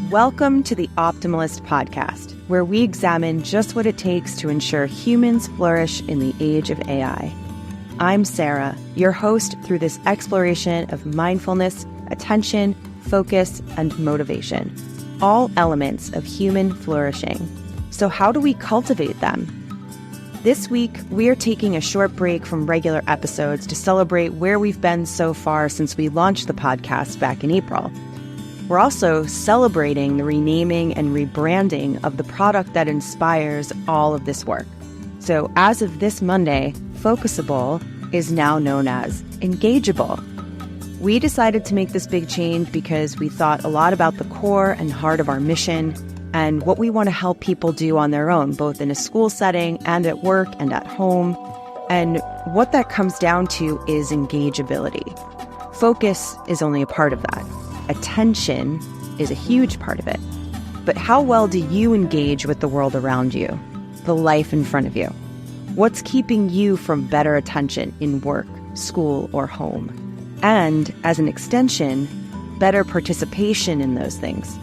Welcome to the Optimalist podcast, where we examine just what it takes to ensure humans flourish in the age of AI. I'm Sarah, your host through this exploration of mindfulness, attention, focus, and motivation, all elements of human flourishing. So how do we cultivate them? This week, we are taking a short break from regular episodes to celebrate where we've been so far since we launched the podcast back in April. We're also celebrating the renaming and rebranding of the product that inspires all of this work. So as of this Monday, Focusable is now known as Engageable. We decided to make this big change because we thought a lot about the core and heart of our mission and what we want to help people do on their own, both in a school setting and at work and at home. And what that comes down to is engageability. Focus is only a part of that. Attention is a huge part of it. But how well do you engage with the world around you, the life in front of you? What's keeping you from better attention in work, school, or home? And, as an extension, better participation in those things.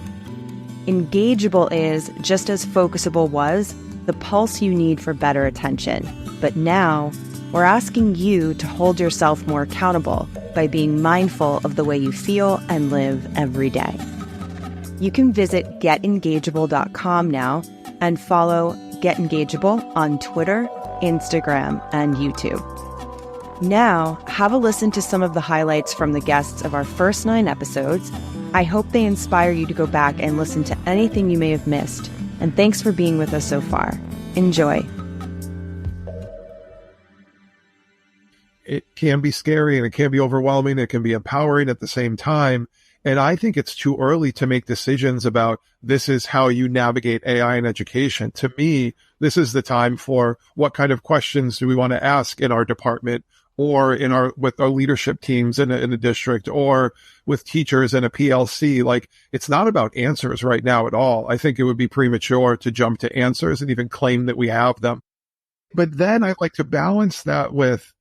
Engageable is, just as Focusable was, the pulse you need for better attention. But now, we're asking you to hold yourself more accountable by being mindful of the way you feel and live every day. You can visit getengageable.com now and follow Get Engageable on Twitter, Instagram, and YouTube. Now, have a listen to some of the highlights from the guests of our first 9 episodes. I hope they inspire you to go back and listen to anything you may have missed. And thanks for being with us so far. Enjoy. It can be scary and it can be overwhelming. It can be empowering at the same time. And I think it's too early to make decisions about this is how you navigate AI in education. To me, this is the time for what kind of questions do we want to ask in our department or with our leadership teams in a district or with teachers in a PLC. Like, it's not about answers right now at all. I think it would be premature to jump to answers and even claim that we have them. But then I'd like to balance that with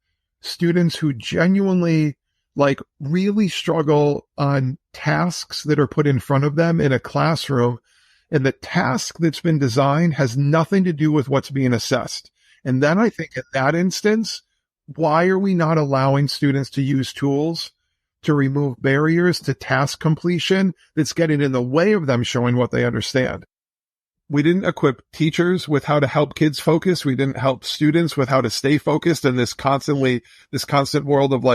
students who genuinely really struggle on tasks that are put in front of them in a classroom. And the task that's been designed has nothing to do with what's being assessed. And then I think in that instance, why are we not allowing students to use tools to remove barriers to task completion that's getting in the way of them showing what they understand? We didn't equip teachers with how to help kids focus. We didn't help students with how to stay focused in this constant world of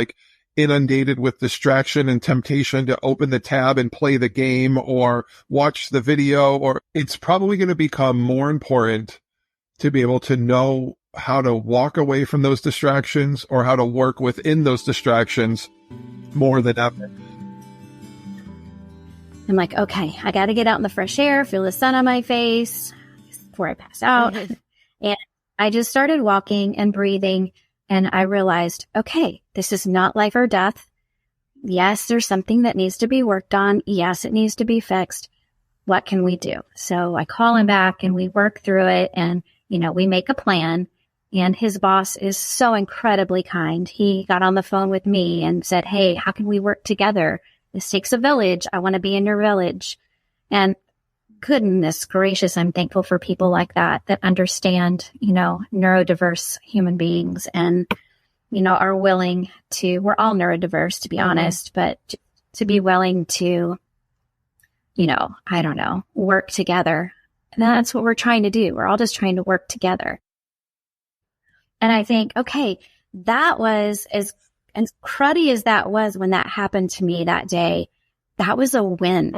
inundated with distraction and temptation to open the tab and play the game or watch the video. Or it's probably going to become more important to be able to know how to walk away from those distractions or how to work within those distractions more than ever. I'm like, okay, I got to get out in the fresh air, feel the sun on my face before I pass out. And I just started walking and breathing. And I realized, okay, this is not life or death. Yes, there's something that needs to be worked on. Yes, it needs to be fixed. What can we do? So I call him back and we work through it. And, we make a plan. And his boss is so incredibly kind. He got on the phone with me and said, hey, how can we work together? This takes a village. I want to be in your village. And goodness gracious, I'm thankful for people like that understand, neurodiverse human beings and, are willing to, we're all neurodiverse, to be honest, but to be willing to, work together. And that's what we're trying to do. We're all just trying to work together. And I think, okay, that was as cruddy as that was when that happened to me that day. That was a win,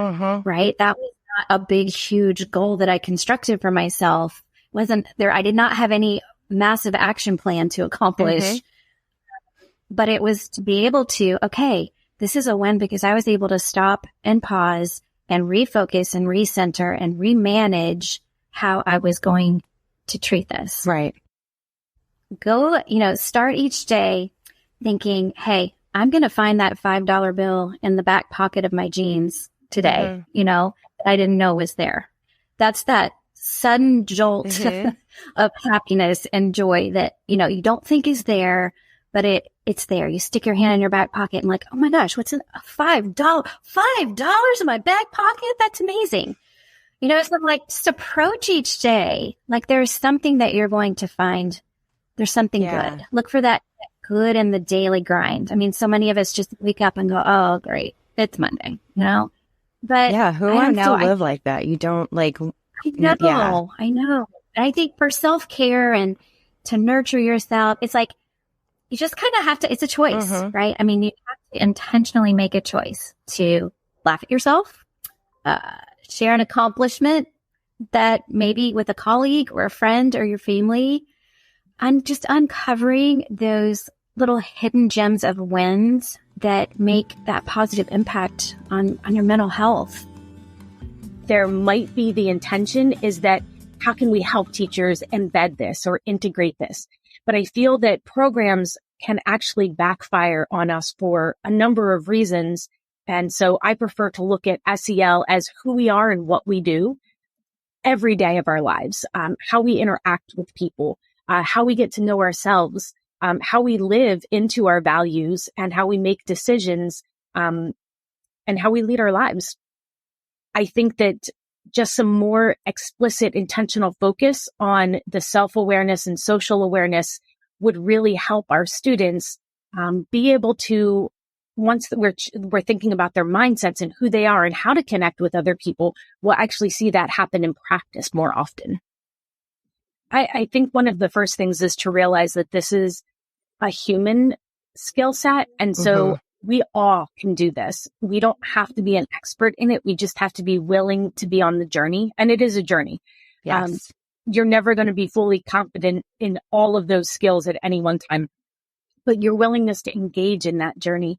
right? That was not a big, huge goal that I constructed for myself. Wasn't there? I did not have any massive action plan to accomplish, but it was to be able to, okay, this is a win because I was able to stop and pause and refocus and recenter and remanage how I was going to treat this. Right. Go, start each day thinking, hey, I'm going to find that $5 bill in the back pocket of my jeans today, that I didn't know was there. That's that sudden jolt of happiness and joy that, you don't think is there, but it's there. You stick your hand in your back pocket and like, oh my gosh, what's in $5 in my back pocket? That's amazing. You know, so like just approach each day. Like there's something that you're going to find. There's something good. Look for that good in the daily grind. I mean, so many of us just wake up and go, oh, great. It's Monday, you know? But yeah, who wants to live like that? You don't like, I know. And I think for self-care and to nurture yourself, it's like, you just kind of have to, it's a choice, right? I mean, you have to intentionally make a choice to laugh at yourself, share an accomplishment that maybe with a colleague or a friend or your family, and just uncovering those little hidden gems of wins that make that positive impact on your mental health. There might be the intention is that how can we help teachers embed this or integrate this? But I feel that programs can actually backfire on us for a number of reasons. And so I prefer to look at SEL as who we are and what we do every day of our lives, how we interact with people, how we get to know ourselves, how we live into our values and how we make decisions, and how we lead our lives. I think that just some more explicit, intentional focus on the self-awareness and social awareness would really help our students be able to, once we're thinking about their mindsets and who they are and how to connect with other people, we'll actually see that happen in practice more often. I think one of the first things is to realize that this is a human skill set. And so we all can do this. We don't have to be an expert in it. We just have to be willing to be on the journey. And it is a journey. Yes. You're never going to be fully confident in all of those skills at any one time, but your willingness to engage in that journey.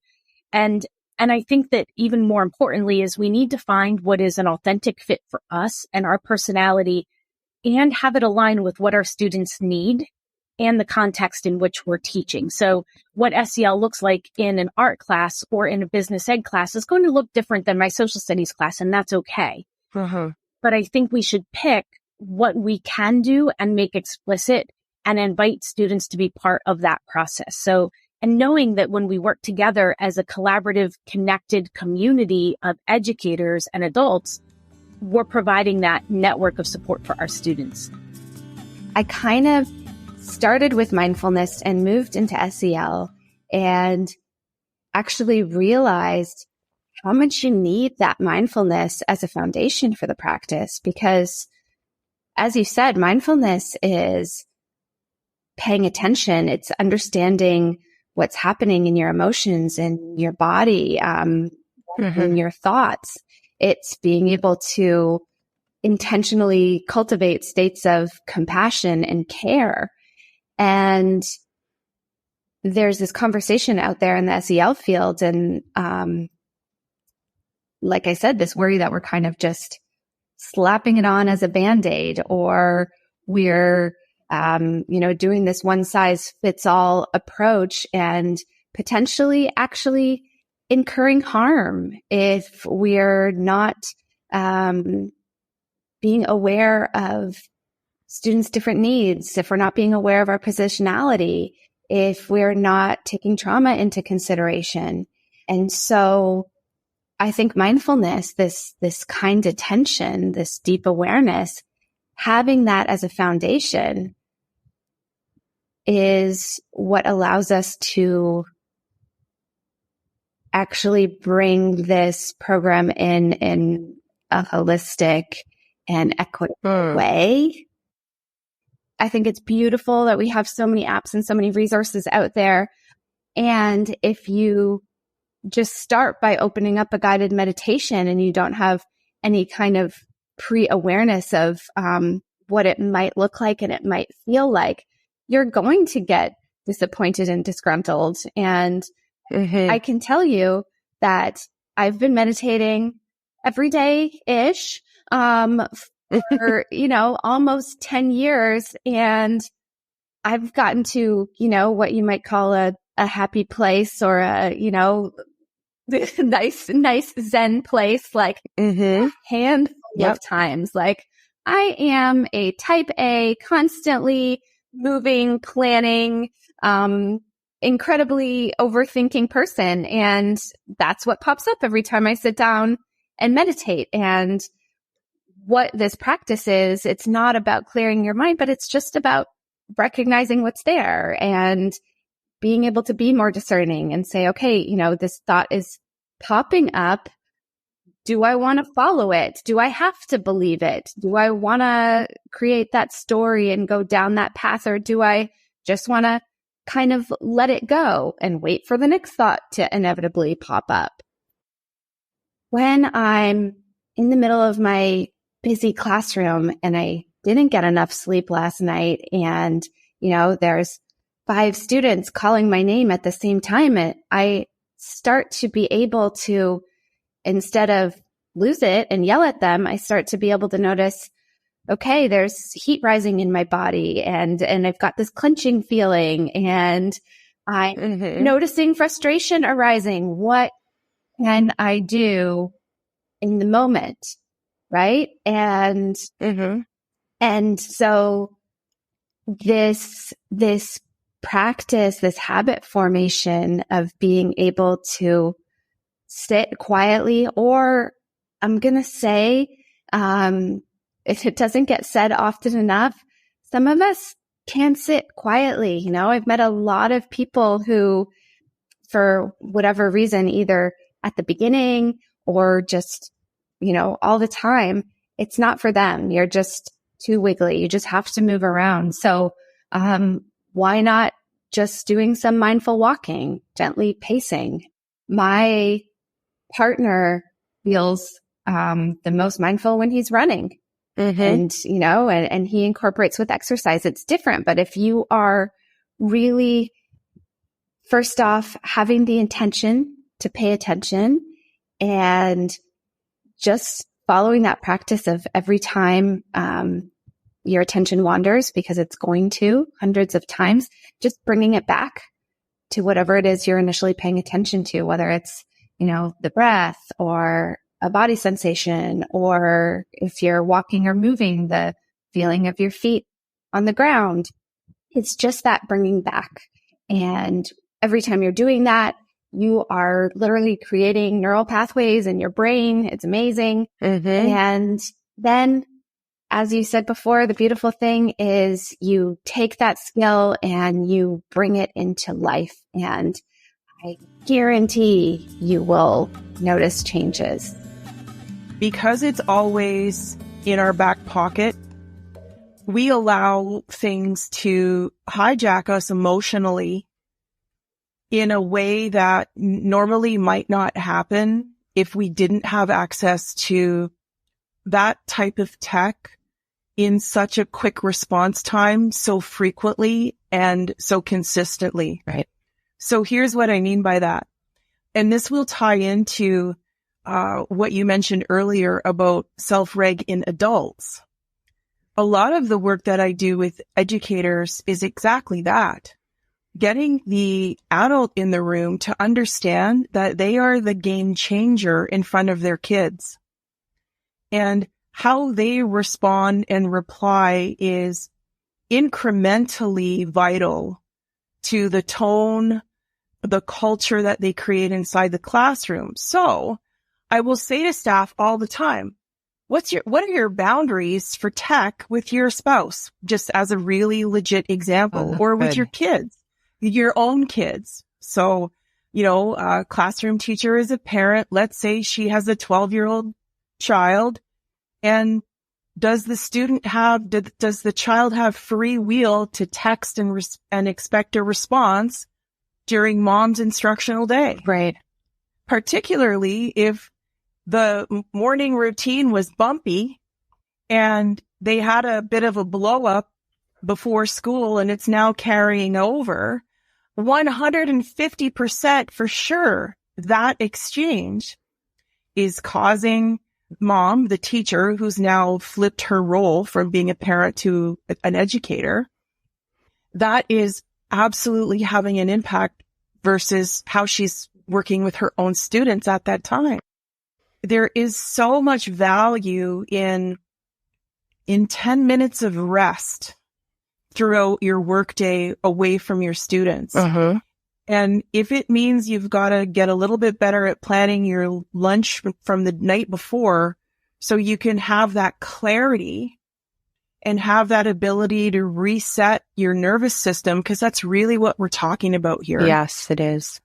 And I think that even more importantly is we need to find what is an authentic fit for us and our personality and have it align with what our students need and the context in which we're teaching. So what SEL looks like in an art class or in a business ed class is going to look different than my social studies class, and that's okay. But I think we should pick what we can do and make explicit and invite students to be part of that process. So, and knowing that when we work together as a collaborative, connected community of educators and adults, we're providing that network of support for our students. I kind of started with mindfulness and moved into SEL and actually realized how much you need that mindfulness as a foundation for the practice. Because as you said, mindfulness is paying attention. It's understanding what's happening in your emotions and your body, and your thoughts. It's being able to intentionally cultivate states of compassion and care. And there's this conversation out there in the SEL field. And like I said, this worry that we're kind of just slapping it on as a Band-Aid, or we're, doing this one size fits all approach and potentially actually incurring harm if we're not being aware of students' different needs, if we're not being aware of our positionality, if we're not taking trauma into consideration. And so I think mindfulness, this kind attention, this deep awareness, having that as a foundation is what allows us to actually bring this program in a holistic and equitable way. I think it's beautiful that we have so many apps and so many resources out there. And if you just start by opening up a guided meditation and you don't have any kind of pre-awareness of what it might look like and it might feel like, you're going to get disappointed and disgruntled. And I can tell you that I've been meditating every day-ish for, almost 10 years. And I've gotten to, what you might call a happy place, or a, nice Zen place, like a handful of times. Like I am a type A, constantly moving, planning, incredibly overthinking person. And that's what pops up every time I sit down and meditate. And what this practice is, it's not about clearing your mind, but it's just about recognizing what's there and being able to be more discerning and say, okay, this thought is popping up. Do I want to follow it? Do I have to believe it? Do I want to create that story and go down that path? Or do I just want to kind of let it go and wait for the next thought to inevitably pop up? When I'm in the middle of my busy classroom and I didn't get enough sleep last night, and, there's 5 students calling my name at the same time, I start to be able to, instead of lose it and yell at them, I start to be able to notice, okay, there's heat rising in my body and I've got this clenching feeling and I'm noticing frustration arising. What can I do in the moment? Right. And so this practice, this habit formation of being able to sit quietly, or I'm going to say, if it doesn't get said often enough, some of us can sit quietly. I've met a lot of people who, for whatever reason, either at the beginning or just, all the time, it's not for them. You're just too wiggly. You just have to move around. So, why not just doing some mindful walking, gently pacing? My partner feels the most mindful when he's running. And, and he incorporates with exercise. It's different. But if you are really, first off, having the intention to pay attention and just following that practice of every time your attention wanders, because it's going to hundreds of times, just bringing it back to whatever it is you're initially paying attention to, whether it's, the breath or a body sensation, or if you're walking or moving, the feeling of your feet on the ground. It's just that bringing back. And every time you're doing that, you are literally creating neural pathways in your brain. It's amazing. And then, as you said before, the beautiful thing is you take that skill and you bring it into life. And I guarantee you will notice changes. Because it's always in our back pocket, we allow things to hijack us emotionally in a way that normally might not happen if we didn't have access to that type of tech in such a quick response time so frequently and so consistently. Right. So here's what I mean by that. And this will tie into what you mentioned earlier about self-reg in adults. A lot of the work that I do with educators is exactly that. Getting the adult in the room to understand that they are the game changer in front of their kids. And how they respond and reply is incrementally vital to the tone, the culture that they create inside the classroom. So I will say to staff all the time, what are your boundaries for tech with your spouse? Just as a really legit example, or with your kids, your own kids. So, a classroom teacher is a parent. Let's say she has a 12-year-old child, and does the child have free will to text and expect a response during mom's instructional day? Right. Particularly if the morning routine was bumpy and they had a bit of a blow up before school and it's now carrying over, 150% for sure that exchange is causing mom, the teacher, who's now flipped her role from being a parent to an educator, that is absolutely having an impact versus how she's working with her own students at that time. There is so much value in 10 minutes of rest throughout your workday away from your students. And if it means you've got to get a little bit better at planning your lunch from the night before so you can have that clarity and have that ability to reset your nervous system, because that's really what we're talking about here. Yes, it is.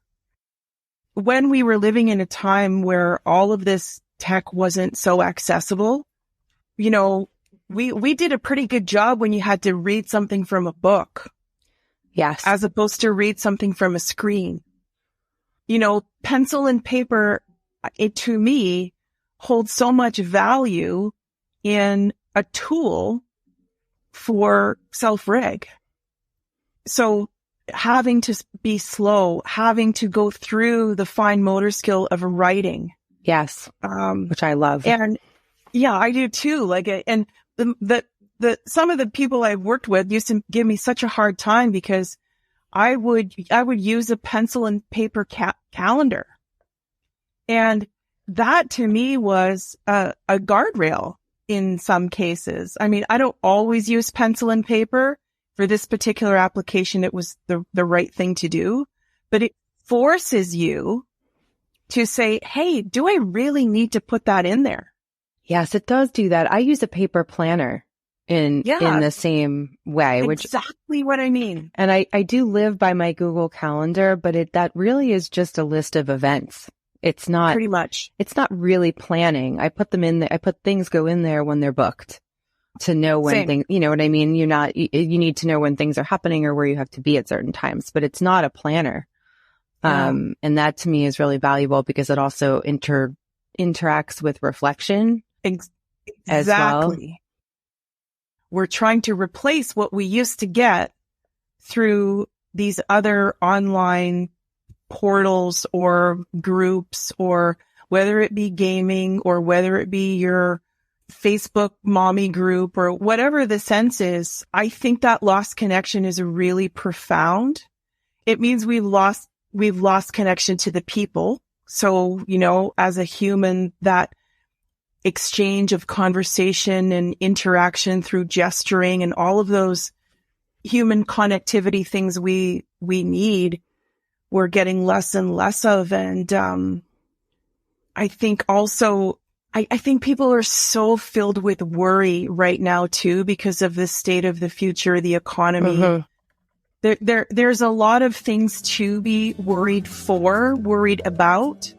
When we were living in a time where all of this tech wasn't so accessible, you know, we did a pretty good job when you had to read something from a book. Yes. As opposed to read something from a screen. You know, pencil and paper, it to me holds so much value in a tool for self-reg. So having to be slow, having to go through the fine motor skill of writing. Yes. Which I love. And yeah, I do too. Like, and some of the people I've worked with used to give me such a hard time because I would use a pencil and paper calendar. And that to me was a guardrail in some cases. I mean, I don't always use pencil and paper. For this particular application, it was the right thing to do, but it forces you to say, hey, do I really need to put that in there? Yes, it does do that. I use a paper planner in the same way. Exactly what I mean. And I do live by my Google Calendar, but that really is just a list of events. It's not pretty much. It's not really planning. I put them in there. I put things go in there when they're booked to know when things, you know what I mean? You need to know when things are happening or where you have to be at certain times, but it's not a planner. And that to me is really valuable because it also interacts with reflection. Exactly. As well. We're trying to replace what we used to get through these other online portals or groups, or whether it be gaming or whether it be your Facebook mommy group or whatever the sense is. I think that lost connection is really profound. It means we've lost connection to the people. So, you know, as a human, that exchange of conversation and interaction through gesturing and all of those human connectivity things we need, we're getting less and less of. And I think also, I think people are so filled with worry right now too, because of the state of the future, the economy. Mm-hmm. There's a lot of things to be worried about.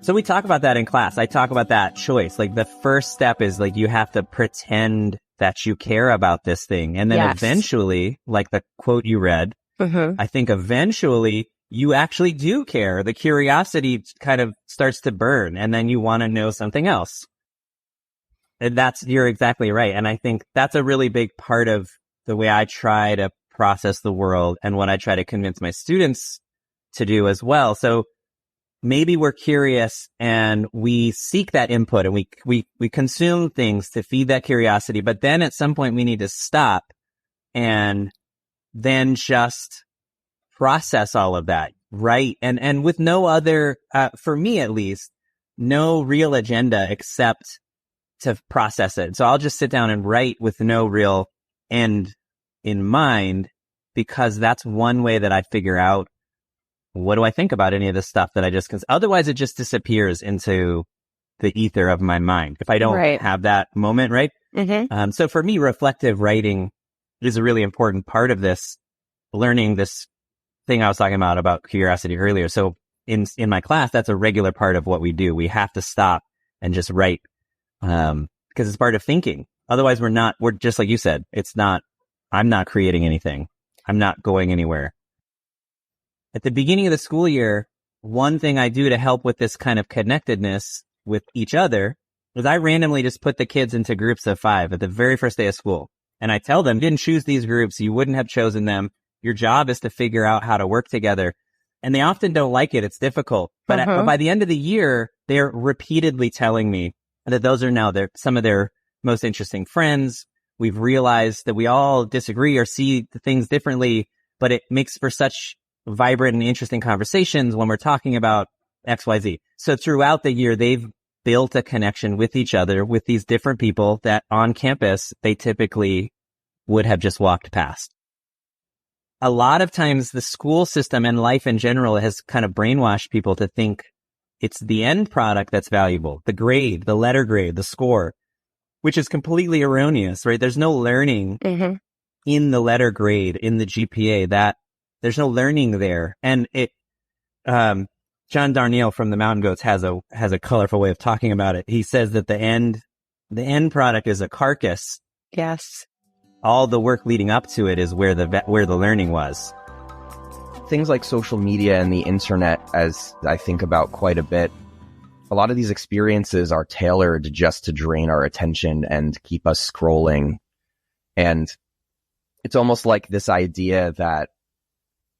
So we talk about that in class. I talk about that choice. Like the first step is like you have to pretend that you care about this thing. And then eventually, like the quote you read, I think eventually you actually do care. The curiosity kind of starts to burn and then you want to know something else. And you're exactly right. And I think that's a really big part of the way I try to process the world and what I try to convince my students to do as well. So maybe we're curious and we seek that input and we consume things to feed that curiosity. But then at some point we need to stop and then just process all of that, right? And with no other, for me at least, no real agenda except to process it. So I'll just sit down and write with no real end in mind, because that's one way that I figure out what do I think about any of this stuff that I just, otherwise it just disappears into the ether of my mind if I don't have that moment, right? Mm-hmm. So for me, reflective writing is a really important part of this, learning this thing I was talking about curiosity earlier. So in my class, that's a regular part of what we do. We have to stop and just write, because it's part of thinking. Otherwise we're just like you said, I'm not creating anything. I'm not going anywhere. At the beginning of the school year, one thing I do to help with this kind of connectedness with each other is I randomly just put the kids into groups of 5 at the very first day of school. And I tell them, you didn't choose these groups. You wouldn't have chosen them. Your job is to figure out how to work together. And they often don't like it. It's difficult. But, but by the end of the year, they're repeatedly telling me that those are now some of their most interesting friends. We've realized that we all disagree or see things differently, but it makes for such vibrant and interesting conversations when we're talking about XYZ. So throughout the year, they've built a connection with each other, with these different people that on campus, they typically would have just walked past. a lot of times the school system and life in general has kind of brainwashed people to think it's the end product that's valuable, the grade, the letter grade, the score, which is completely erroneous, right? There's no learning in the letter grade, in the GPA, that there's no learning there. And John Darnielle from the Mountain Goats has a colorful way of talking about it. He says that the end product is a carcass. Yes. All the work leading up to it is where the learning was. Things like social media and the internet, as I think about quite a bit, a lot of these experiences are tailored just to drain our attention and keep us scrolling. And it's almost like this idea that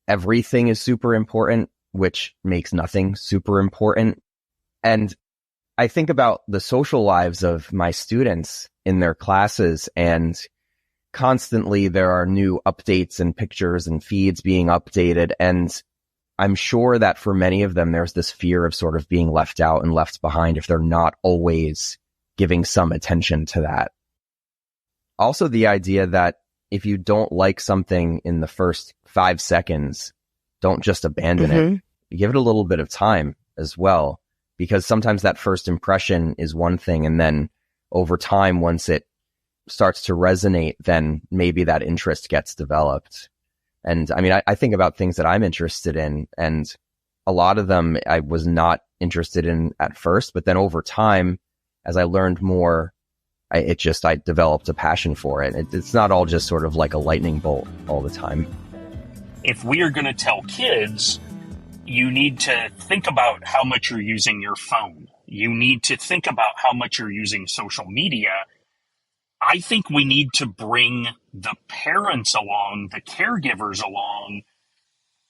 everything is super important, which makes nothing super important. And I think about the social lives of my students in their classes, and constantly there are new updates and pictures and feeds being updated. And I'm sure that for many of them, there's this fear of sort of being left out and left behind if they're not always giving some attention to that. Also, the idea that if you don't like something in the first 5 seconds, don't just abandon it. You give it a little bit of time as well, because sometimes that first impression is one thing, and then over time, once it starts to resonate, then maybe that interest gets developed. And I mean, I think about things that I'm interested in, and a lot of them I was not interested in at first, but then over time, as I learned more, I developed a passion for it. It's not all just sort of like a lightning bolt all the time. If we are going to tell kids, you need to think about how much you're using your phone. You need to think about how much you're using social media. I think we need to bring the parents along, the caregivers along,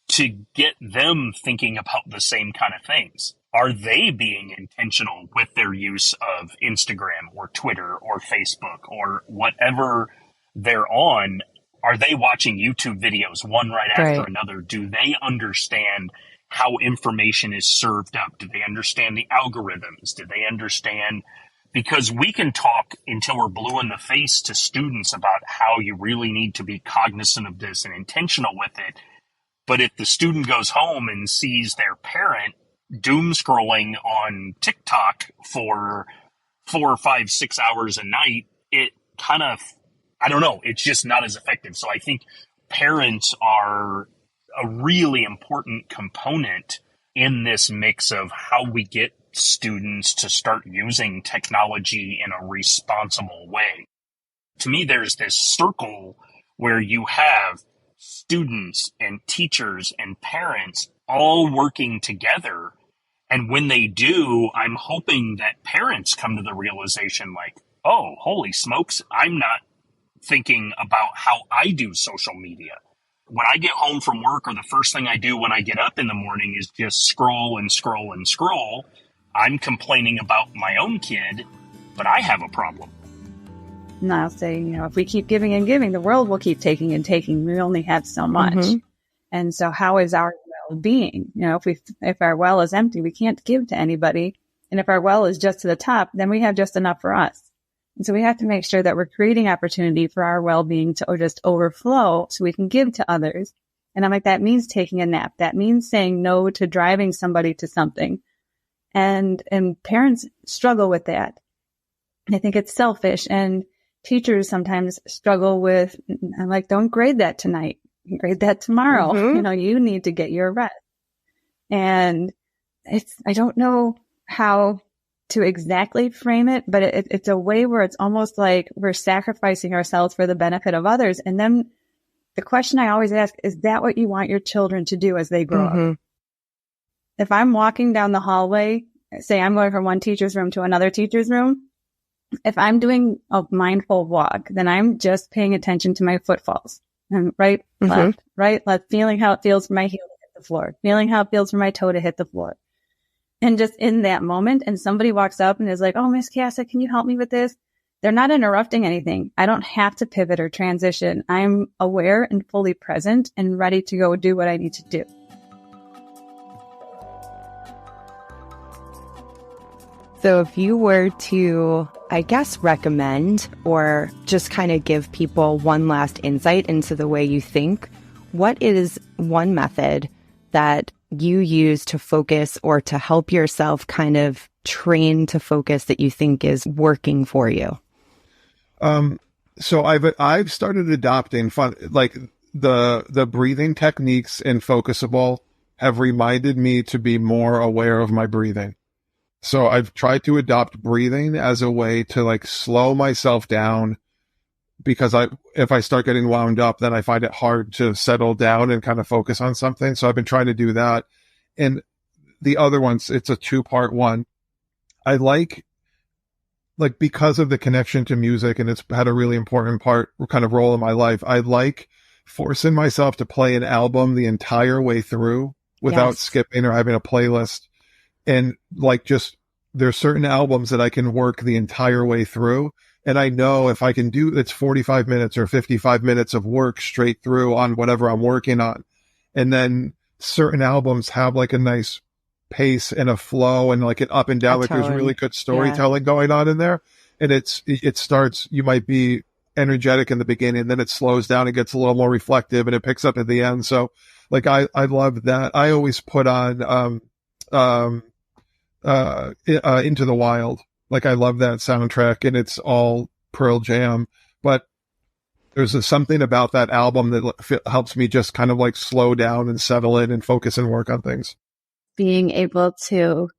to get them thinking about the same kind of things. Are they being intentional with their use of Instagram or Twitter or Facebook or whatever they're on? Are they watching YouTube videos one right after another? Do they understand how information is served up? Do they understand the algorithms? Do they understand? Because we can talk until we're blue in the face to students about how you really need to be cognizant of this and intentional with it. But if the student goes home and sees their parent doom scrolling on TikTok for 4 or 5, 6 hours a night, it kind of, I don't know, it's just not as effective. So I think parents are a really important component in this mix of how we get students to start using technology in a responsible way. To me, there's this circle where you have students and teachers and parents all working together. And when they do, I'm hoping that parents come to the realization like, oh, holy smokes, I'm not thinking about how I do social media. When I get home from work, or the first thing I do when I get up in the morning is just scroll and scroll and scroll. I'm complaining about my own kid, but I have a problem. And I'll say, if we keep giving and giving, the world will keep taking and taking. We only have so much. And so how is our well-being? If our well is empty, we can't give to anybody. And if our well is just to the top, then we have just enough for us. And so we have to make sure that we're creating opportunity for our well-being to just overflow so we can give to others. And I'm like, that means taking a nap. That means saying no to driving somebody to something. And parents struggle with that. I think it's selfish, and teachers sometimes struggle with, I'm like, don't grade that tonight. Grade that tomorrow. You need to get your rest. And I don't know how to exactly frame it, but it's a way where it's almost like we're sacrificing ourselves for the benefit of others. And then the question I always ask, is that what you want your children to do as they grow up? If I'm walking down the hallway, say I'm going from one teacher's room to another teacher's room, if I'm doing a mindful walk, then I'm just paying attention to my footfalls. And right, left, feeling how it feels for my heel to hit the floor, feeling how it feels for my toe to hit the floor. And just in that moment, and somebody walks up and is like, oh, Miss Casa, can you help me with this? They're not interrupting anything. I don't have to pivot or transition. I'm aware and fully present and ready to go do what I need to do. So if you were to, I guess, recommend or just kind of give people one last insight into the way you think, what is one method that you use to focus or to help yourself kind of train to focus that you think is working for you? So I've started adopting the breathing techniques in Focusable have reminded me to be more aware of my breathing. So I've tried to adopt breathing as a way to like slow myself down, because if I start getting wound up, then I find it hard to settle down and kind of focus on something. So I've been trying to do that. And the other ones, it's a 2-part one. I like because of the connection to music, and it's had a really important kind of role in my life, I like forcing myself to play an album the entire way through without skipping or having a playlist. And there's certain albums that I can work the entire way through. And I know if I can do, it's 45 minutes or 55 minutes of work straight through on whatever I'm working on. And then certain albums have like a nice pace and a flow and like an up and down. There's really good storytelling going on in there. And it starts, you might be energetic in the beginning, then it slows down and gets a little more reflective, and it picks up at the end. So I love that. I always put on, Into the Wild. I love that soundtrack, and it's all Pearl Jam, but there's something about that album that helps me just kind of slow down and settle in and focus and work on things. Being able to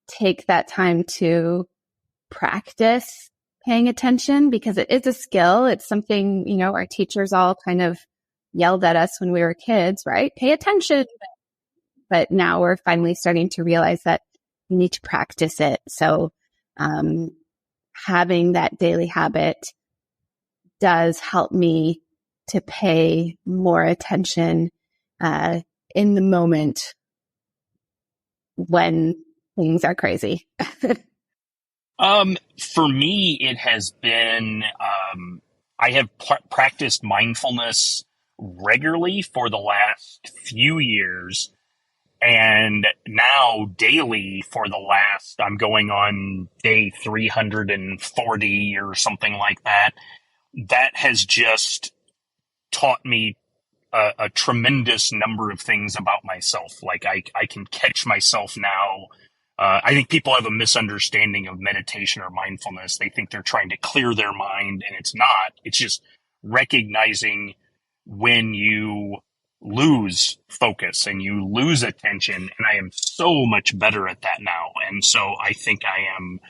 take that time to practice paying attention, because it is a skill. It's something, our teachers all kind of yelled at us when we were kids, right? Pay attention. But now we're finally starting to realize that you need to practice it. So, having that daily habit does help me to pay more attention, in the moment when things are crazy. For me, it has been, I have practiced mindfulness regularly for the last few years, and now daily for the last, I'm going on day 340 or something like that. That has just taught me a tremendous number of things about myself. I can catch myself now. I think people have a misunderstanding of meditation or mindfulness. They think they're trying to clear their mind, and it's not. It's just recognizing when you lose focus and you lose attention. And I am so much better at that now. And so I think I'm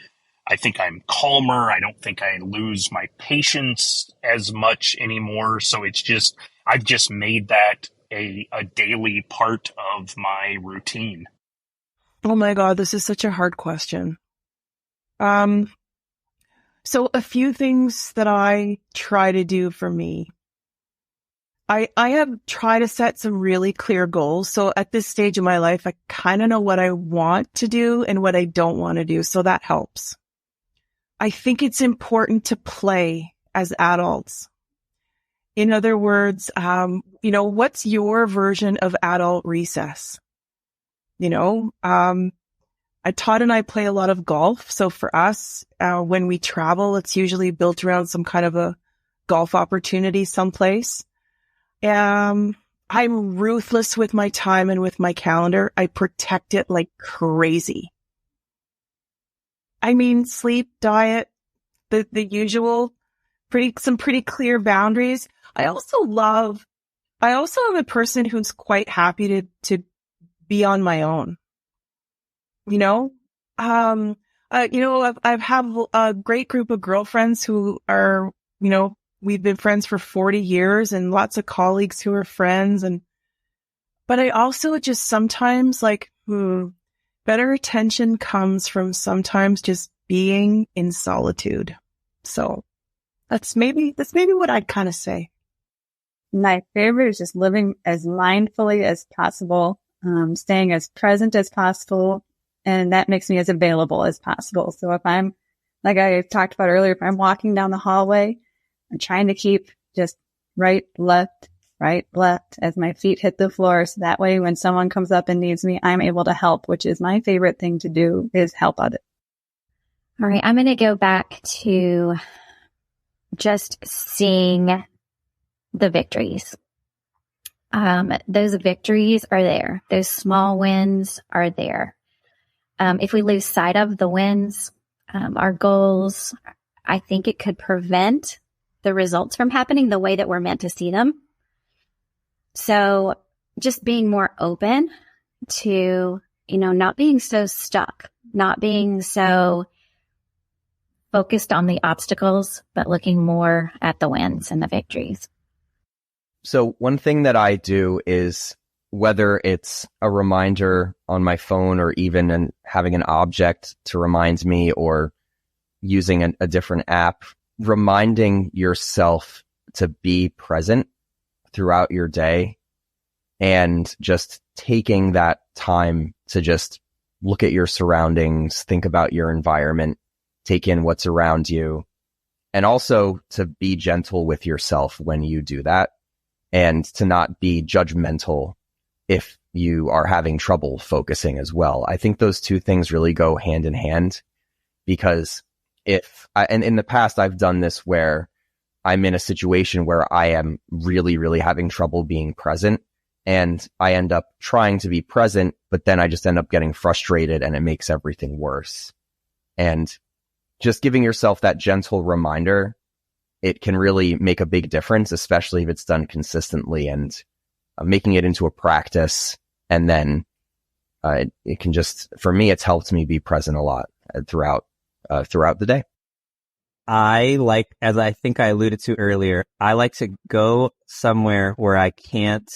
calmer. I don't think I lose my patience as much anymore. So I've just made that a daily part of my routine. Oh my God, this is such a hard question. So a few things that I try to do for me. I have tried to set some really clear goals. So at this stage of my life, I kind of know what I want to do and what I don't want to do. So that helps. I think it's important to play as adults. In other words, what's your version of adult recess? Todd and I play a lot of golf. So for us, when we travel, it's usually built around some kind of a golf opportunity someplace. I'm ruthless with my time and with my calendar. I protect it like crazy. I mean, sleep, diet, the usual, some pretty clear boundaries. I also am a person who's quite happy to be on my own. I have a great group of girlfriends who are, we've been friends for 40 years and lots of colleagues who are friends. But I also just sometimes better attention comes from sometimes just being in solitude. So that's maybe what I'd kind of say. My favorite is just living as mindfully as possible, staying as present as possible. And that makes me as available as possible. So if I'm, like I talked about earlier, if I'm walking down the hallway, I'm trying to keep just right, left as my feet hit the floor. So that way, when someone comes up and needs me, I'm able to help, which is my favorite thing to do, is help others. All right. I'm going to go back to just seeing the victories. those victories are there. Those small wins are there. If we lose sight of the wins, our goals, I think it could prevent the results from happening the way that we're meant to see them. So just being more open to, not being so stuck, not being so focused on the obstacles, but looking more at the wins and the victories. So one thing that I do is, whether it's a reminder on my phone or even having an object to remind me, or using a different app, reminding yourself to be present throughout your day and just taking that time to just look at your surroundings, think about your environment, take in what's around you, and also to be gentle with yourself when you do that, and to not be judgmental if you are having trouble focusing as well. I think those two things really go hand in hand, because and in the past, I've done this where I'm in a situation where I am really, really having trouble being present, and I end up trying to be present, but then I just end up getting frustrated and it makes everything worse. And just giving yourself that gentle reminder, it can really make a big difference, especially if it's done consistently, and making it into a practice. And then it can just, for me, it's helped me be present a lot throughout the day. I like, as I think I alluded to earlier, I like to go somewhere where I can't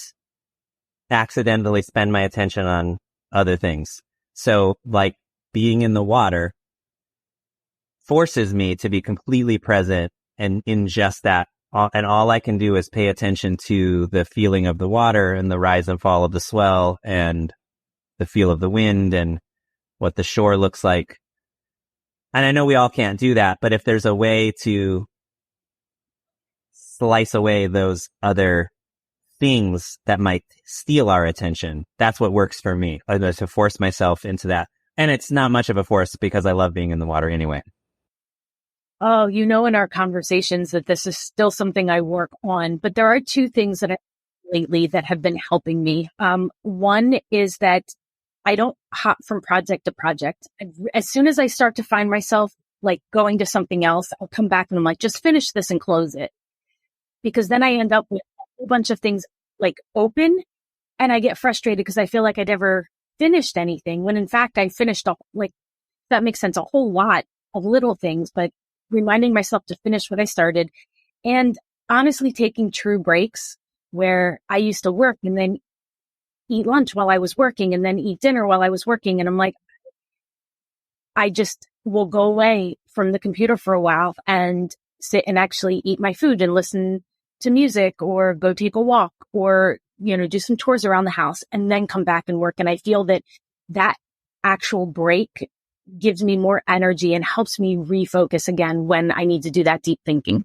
accidentally spend my attention on other things. So like being in the water forces me to be completely present and in just that. And all I can do is pay attention to the feeling of the water and the rise and fall of the swell and the feel of the wind and what the shore looks like. And I know we all can't do that, but if there's a way to slice away those other things that might steal our attention, that's what works for me, to force myself into that. And it's not much of a force because I love being in the water anyway. Oh, in our conversations that this is still something I work on, but there are two things that I lately that have been helping me. One is that I don't hop from project to project. As soon as I start to find myself like going to something else, I'll come back and I'm like, just finish this and close it. Because then I end up with a whole bunch of things like open, and I get frustrated because I feel like I never finished anything, when in fact I finished that makes sense, a whole lot of little things, but reminding myself to finish what I started, and honestly taking true breaks where I used to work and then eat lunch while I was working and then eat dinner while I was working. And I'm like, I just will go away from the computer for a while and sit and actually eat my food and listen to music or go take a walk or, do some chores around the house and then come back and work. And I feel that actual break gives me more energy and helps me refocus again when I need to do that deep thinking.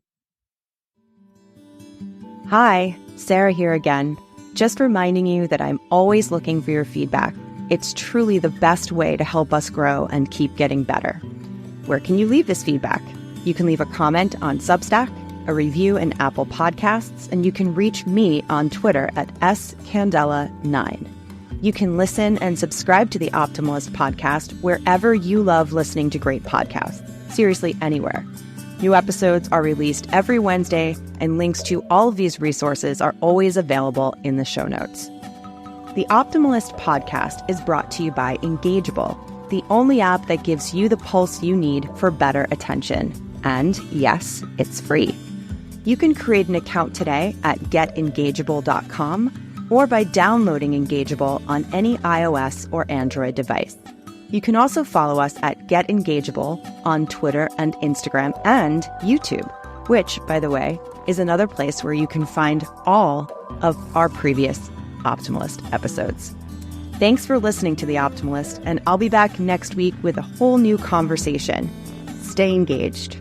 Hi, Sarah here again. Just reminding you that I'm always looking for your feedback. It's truly the best way to help us grow and keep getting better. Where can you leave this feedback? You can leave a comment on Substack, a review in Apple Podcasts, and you can reach me on Twitter at scandela9. You can listen and subscribe to the Optimalist podcast wherever you love listening to great podcasts. Seriously, anywhere. New episodes are released every Wednesday, and links to all of these resources are always available in the show notes. The Optimalist podcast is brought to you by Engageable, the only app that gives you the pulse you need for better attention. And yes, it's free. You can create an account today at getengageable.com or by downloading Engageable on any iOS or Android device. You can also follow us at Get Engageable on Twitter and Instagram and YouTube, which, by the way, is another place where you can find all of our previous Optimalist episodes. Thanks for listening to The Optimalist, and I'll be back next week with a whole new conversation. Stay engaged.